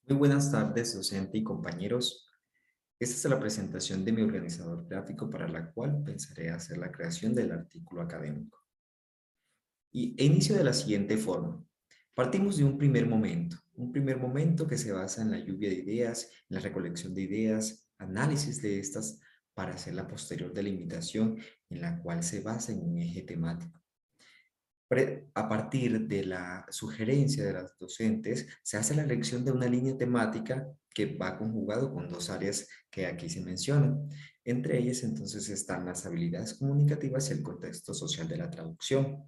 Muy buenas tardes, docente y compañeros. Esta es la presentación de mi organizador gráfico para la cual pensaré hacer la creación del artículo académico. Inicio de la siguiente forma. Partimos de un primer momento que se basa en la lluvia de ideas, en la recolección de ideas, análisis de estas para hacer la posterior delimitación en la cual se basa en un eje temático. A partir de la sugerencia de las docentes, se hace la elección de una línea temática que va conjugado con dos áreas que aquí se mencionan. Entre ellas, entonces, están las habilidades comunicativas y el contexto social de la traducción.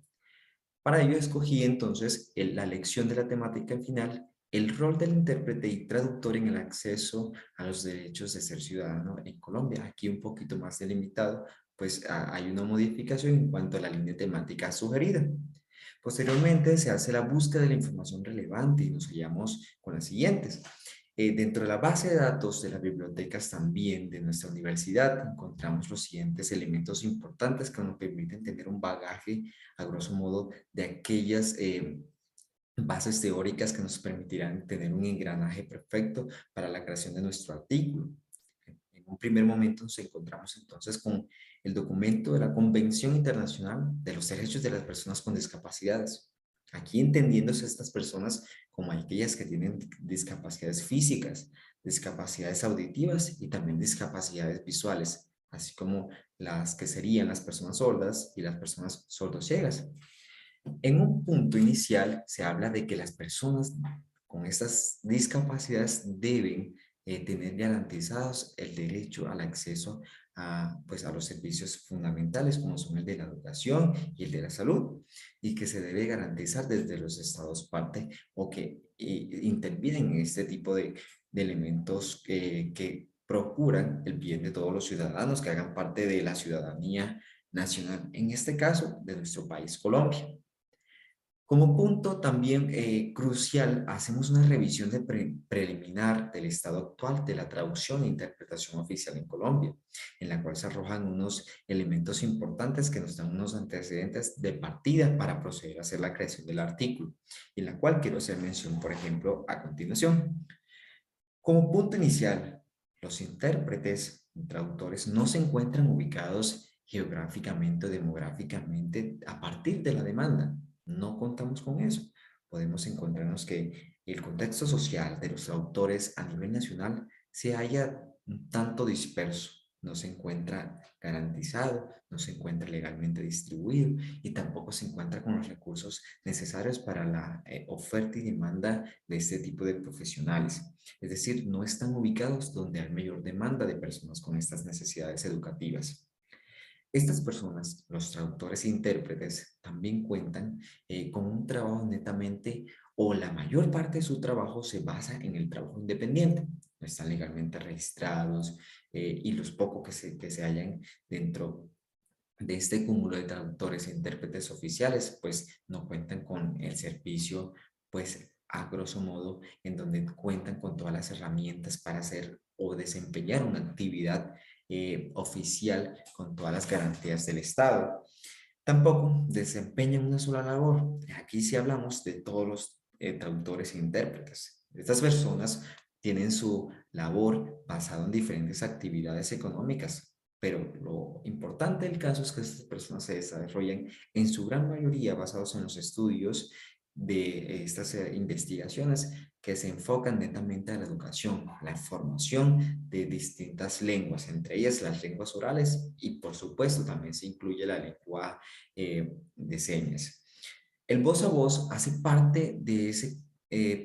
Para ello, escogí entonces la elección de la temática en final, el rol del intérprete y traductor en el acceso a los derechos de ser ciudadano en Colombia. Aquí un poquito más delimitado, pues hay una modificación en cuanto a la línea temática sugerida. Posteriormente se hace la búsqueda de la información relevante y nos hallamos con las siguientes. Dentro de la base de datos de las bibliotecas también de nuestra universidad encontramos los siguientes elementos importantes que nos permiten tener un bagaje, a grosso modo, de aquellas bases teóricas que nos permitirán tener un engranaje perfecto para la creación de nuestro artículo. En un primer momento nos encontramos entonces con el documento de la Convención Internacional de los Derechos de las Personas con Discapacidades. Aquí entendiéndose estas personas como aquellas que tienen discapacidades físicas, discapacidades auditivas y también discapacidades visuales, así como las que serían las personas sordas y las personas sordociegas. En un punto inicial se habla de que las personas con estas discapacidades deben tener garantizados el derecho al acceso pues a los servicios fundamentales como son el de la educación y el de la salud, y que se debe garantizar desde los estados parte o que intervienen en este tipo de elementos que procuran el bien de todos los ciudadanos que hagan parte de la ciudadanía nacional, en este caso de nuestro país, Colombia. Como punto también crucial, hacemos una revisión preliminar del estado actual de la traducción e interpretación oficial en Colombia, en la cual se arrojan unos elementos importantes que nos dan unos antecedentes de partida para proceder a hacer la creación del artículo, en la cual quiero hacer mención, por ejemplo, a continuación. Como punto inicial, los intérpretes y traductores no se encuentran ubicados geográficamente o demográficamente a partir de la demanda. No contamos con eso. Podemos encontrarnos que el contexto social de los traductores a nivel nacional se halla un tanto disperso, no se encuentra garantizado, no se encuentra legalmente distribuido y tampoco se encuentra con los recursos necesarios para la oferta y demanda de este tipo de profesionales. Es decir, no están ubicados donde hay mayor demanda de personas con estas necesidades educativas. Estas personas, los traductores e intérpretes, también cuentan con un trabajo netamente o la mayor parte de su trabajo se basa en el trabajo independiente. No están legalmente registrados y los pocos que se hallan dentro de este cúmulo de traductores e intérpretes oficiales, pues no cuentan con el servicio, pues a grosso modo, en donde cuentan con todas las herramientas para hacer o desempeñar una actividad oficial con todas las garantías del Estado. Tampoco desempeñan una sola labor. Aquí sí hablamos de todos los traductores e intérpretes. Estas personas tienen su labor basada en diferentes actividades económicas, pero lo importante del caso es que estas personas se desarrollan en su gran mayoría basados en los estudios de estas investigaciones que se enfocan netamente a la educación, la formación de distintas lenguas, entre ellas las lenguas orales y por supuesto también se incluye la lengua de señas. El voz a voz hace parte de ese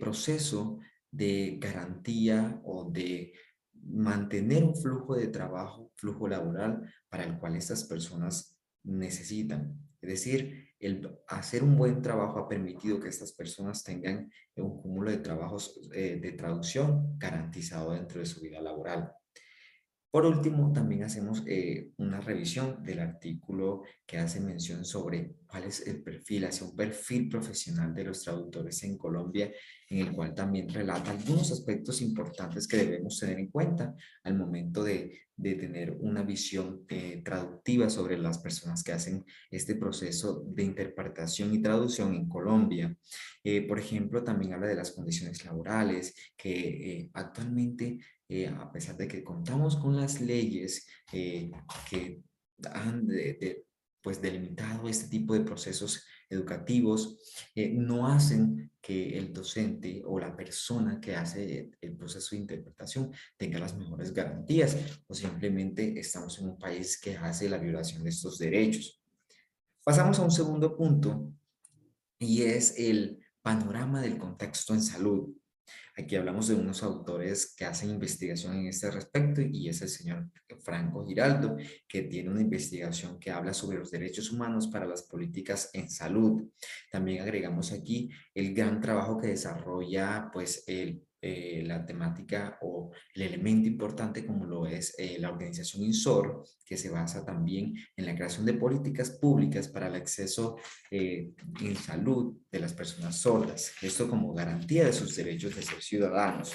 proceso de garantía o de mantener un flujo de trabajo, flujo laboral para el cual estas personas necesitan. Es decir, el hacer un buen trabajo ha permitido que estas personas tengan un cúmulo de trabajos de traducción garantizado dentro de su vida laboral. Por último, también hacemos una revisión del artículo que hace mención sobre cuál es el perfil, hacia un perfil profesional de los traductores en Colombia, en el cual también relata algunos aspectos importantes que debemos tener en cuenta al momento de tener una visión traductiva sobre las personas que hacen este proceso de interpretación y traducción en Colombia. Por ejemplo, también habla de las condiciones laborales, que actualmente, a pesar de que contamos con las leyes que han pues delimitado este tipo de procesos educativos, no hacen que el docente o la persona que hace el proceso de interpretación tenga las mejores garantías, o simplemente estamos en un país que hace la violación de estos derechos. Pasamos a un segundo punto, y es el panorama del contexto en salud. Aquí hablamos de unos autores que hacen investigación en este respecto, y es el señor Franco Giraldo, que tiene una investigación que habla sobre los derechos humanos para las políticas en salud. También agregamos aquí el gran trabajo que desarrolla pues la temática o el elemento importante como lo es la organización INSOR, que se basa también en la creación de políticas públicas para el acceso en salud de las personas sordas, esto como garantía de sus derechos de ser ciudadanos.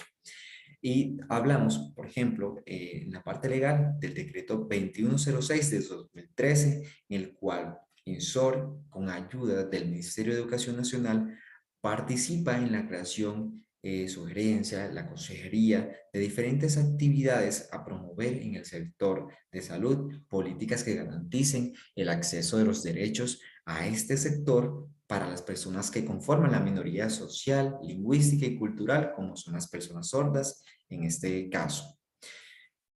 Y hablamos, por ejemplo, en la parte legal del decreto 2106 de 2013, en el cual INSOR, con ayuda del Ministerio de Educación Nacional, participa en la creación, sugerencia, la consejería de diferentes actividades a promover en el sector de salud, políticas que garanticen el acceso de los derechos a este sector para las personas que conforman la minoría social, lingüística y cultural, como son las personas sordas en este caso.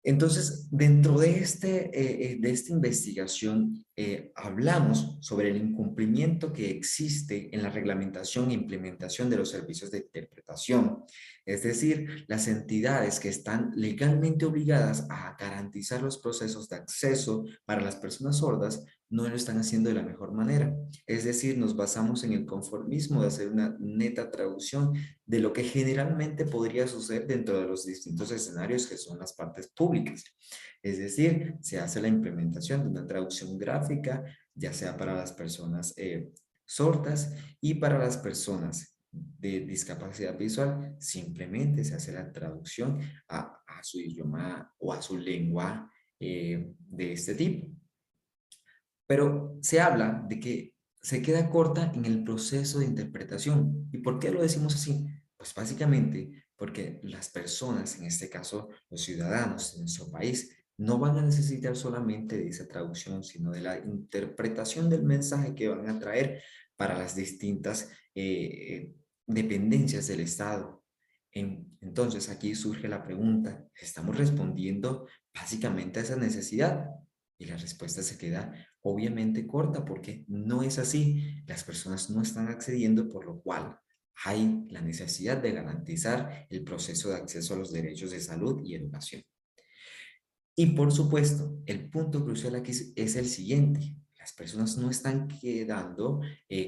Entonces, dentro de esta investigación, hablamos sobre el incumplimiento que existe en la reglamentación e implementación de los servicios de interpretación. Es decir, las entidades que están legalmente obligadas a garantizar los procesos de acceso para las personas sordas no lo están haciendo de la mejor manera. Es decir, nos basamos en el conformismo de hacer una neta traducción de lo que generalmente podría suceder dentro de los distintos escenarios que son las partes públicas. Es decir, se hace la implementación de una traducción gráfica, ya sea para las personas sordas y para las personas de discapacidad visual, simplemente se hace la traducción a su idioma o a su lengua de este tipo. Pero se habla de que se queda corta en el proceso de interpretación. ¿Y por qué lo decimos así? Pues básicamente porque las personas, en este caso los ciudadanos de nuestro país, no van a necesitar solamente de esa traducción, sino de la interpretación del mensaje que van a traer para las distintas dependencias del Estado. Entonces aquí surge la pregunta, ¿estamos respondiendo básicamente a esa necesidad? Y la respuesta se queda obviamente corta porque no es así. Las personas no están accediendo, por lo cual hay la necesidad de garantizar el proceso de acceso a los derechos de salud y educación. Y por supuesto, el punto crucial aquí es el siguiente. Las personas no están quedando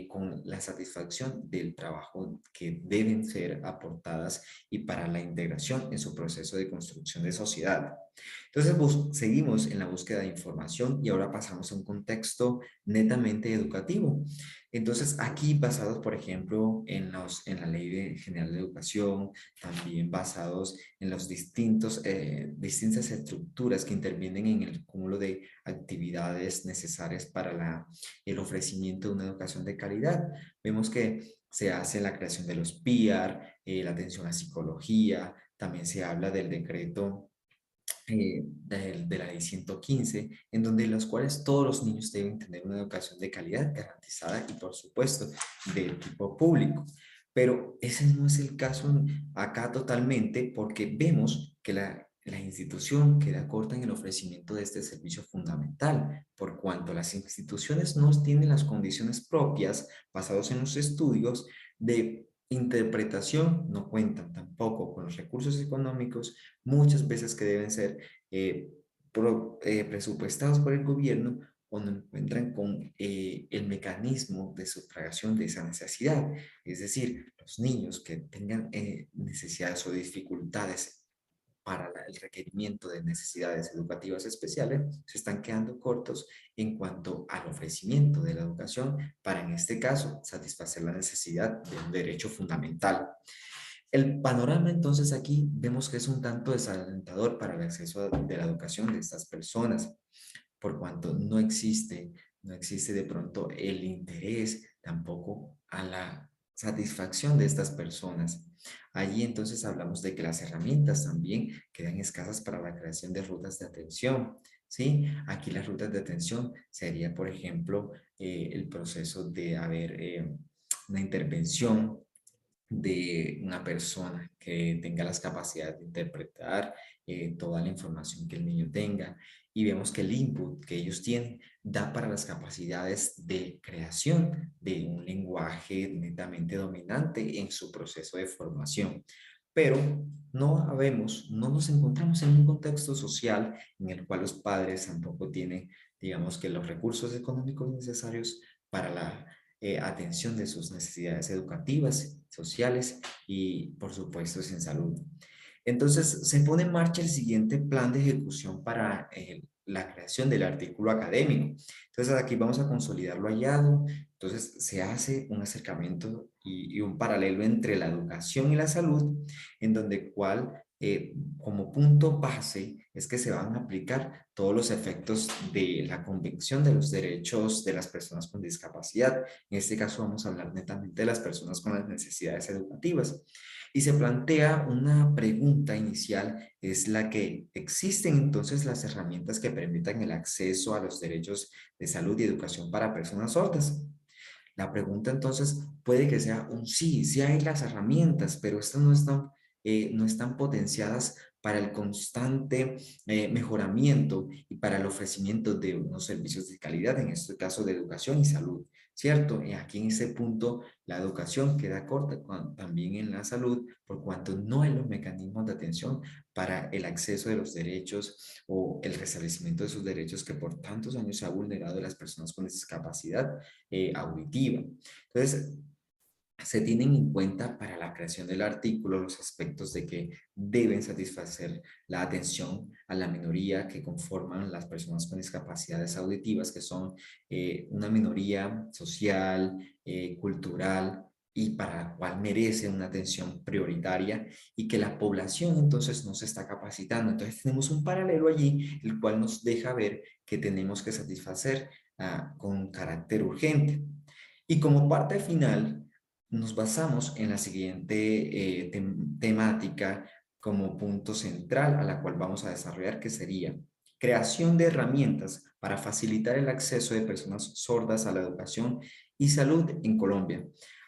con la satisfacción del trabajo que deben ser aportadas y para la integración en su proceso de construcción de sociedad. Entonces, seguimos en la búsqueda de información y ahora pasamos a un contexto netamente educativo. Entonces, aquí basados, por ejemplo, en la General de Educación, también basados en los distintas estructuras que intervienen en el cúmulo de actividades necesarias para el ofrecimiento de una educación de calidad. Vemos que se hace la creación de los PIAR, la atención a psicología, también se habla del decreto de la ley 115, en donde los cuales todos los niños deben tener una educación de calidad garantizada y por supuesto de tipo público. Pero ese no es el caso acá totalmente porque vemos que la institución queda corta en el ofrecimiento de este servicio fundamental, por cuanto las instituciones no tienen las condiciones propias basados en los estudios de interpretación, no cuentan tampoco con los recursos económicos muchas veces que deben ser presupuestados por el gobierno o no encuentran con el mecanismo de sufragación de esa necesidad. Es decir, los niños que tengan necesidades o dificultades para el requerimiento de necesidades educativas especiales se están quedando cortos en cuanto al ofrecimiento de la educación para, en este caso, satisfacer la necesidad de un derecho fundamental. El panorama entonces aquí vemos que es un tanto desalentador para el acceso de la educación de estas personas, por cuanto no existe de pronto el interés tampoco a la satisfacción de estas personas. Allí entonces hablamos de que las herramientas también quedan escasas para la creación de rutas de atención. ¿Sí? Aquí las rutas de atención sería, por ejemplo, el proceso de haber una intervención de una persona que tenga las capacidades de interpretar toda la información que el niño tenga, y vemos que el input que ellos tienen da para las capacidades de creación de un lenguaje netamente dominante en su proceso de formación. Pero no nos encontramos en un contexto social en el cual los padres tampoco tienen, digamos, que los recursos económicos necesarios para la atención de sus necesidades educativas, sociales y, por supuesto, en salud. Entonces, se pone en marcha el siguiente plan de ejecución para la creación del artículo académico. Entonces, aquí vamos a consolidar lo hallado. Entonces, se hace un acercamiento y un paralelo entre la educación y la salud, en donde como punto base es que se van a aplicar todos los efectos de la Convención de los Derechos de las Personas con Discapacidad. En este caso vamos a hablar netamente de las personas con las necesidades educativas. Y se plantea una pregunta inicial, es la que existen entonces las herramientas que permitan el acceso a los derechos de salud y educación para personas sordas. La pregunta entonces puede que sea un sí, sí hay las herramientas, pero estas no están potenciadas para el constante mejoramiento y para el ofrecimiento de unos servicios de calidad, en este caso de educación y salud, ¿cierto? Y aquí en ese punto la educación queda corta también en la salud, por cuanto no hay los mecanismos de atención para el acceso de los derechos o el restablecimiento de sus derechos que por tantos años se ha vulnerado de las personas con discapacidad auditiva. Entonces, se tienen en cuenta para la creación del artículo los aspectos de que deben satisfacer la atención a la minoría que conforman las personas con discapacidades auditivas, que son una minoría social, cultural, y para la cual merece una atención prioritaria y que la población entonces no se está capacitando. Entonces tenemos un paralelo allí, el cual nos deja ver que tenemos que satisfacer con carácter urgente. Y como parte final, nos basamos en la siguiente temática como punto central a la cual vamos a desarrollar, que sería creación de herramientas para facilitar el acceso de personas sordas a la educación y salud en Colombia.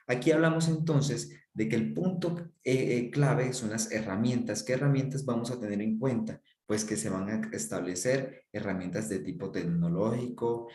Aquí hablamos entonces de que el punto clave son las herramientas. ¿Qué herramientas vamos a tener en cuenta? Pues que se van a establecer herramientas de tipo tecnológico,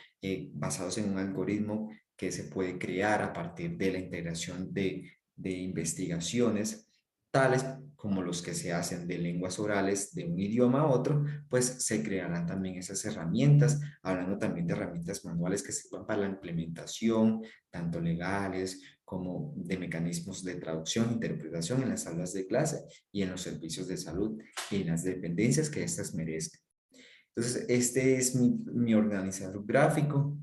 basados en un algoritmo que se puede crear a partir de la integración de investigaciones, tales como los que se hacen de lenguas orales de un idioma a otro, pues se crearán también esas herramientas, hablando también de herramientas manuales que sirvan para la implementación, tanto legales como de mecanismos de traducción e interpretación en las salas de clase y en los servicios de salud y en las dependencias que éstas merezcan. Entonces, este es mi organizador gráfico.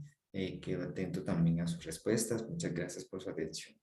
Quedo atento también a sus respuestas. Muchas gracias por su atención.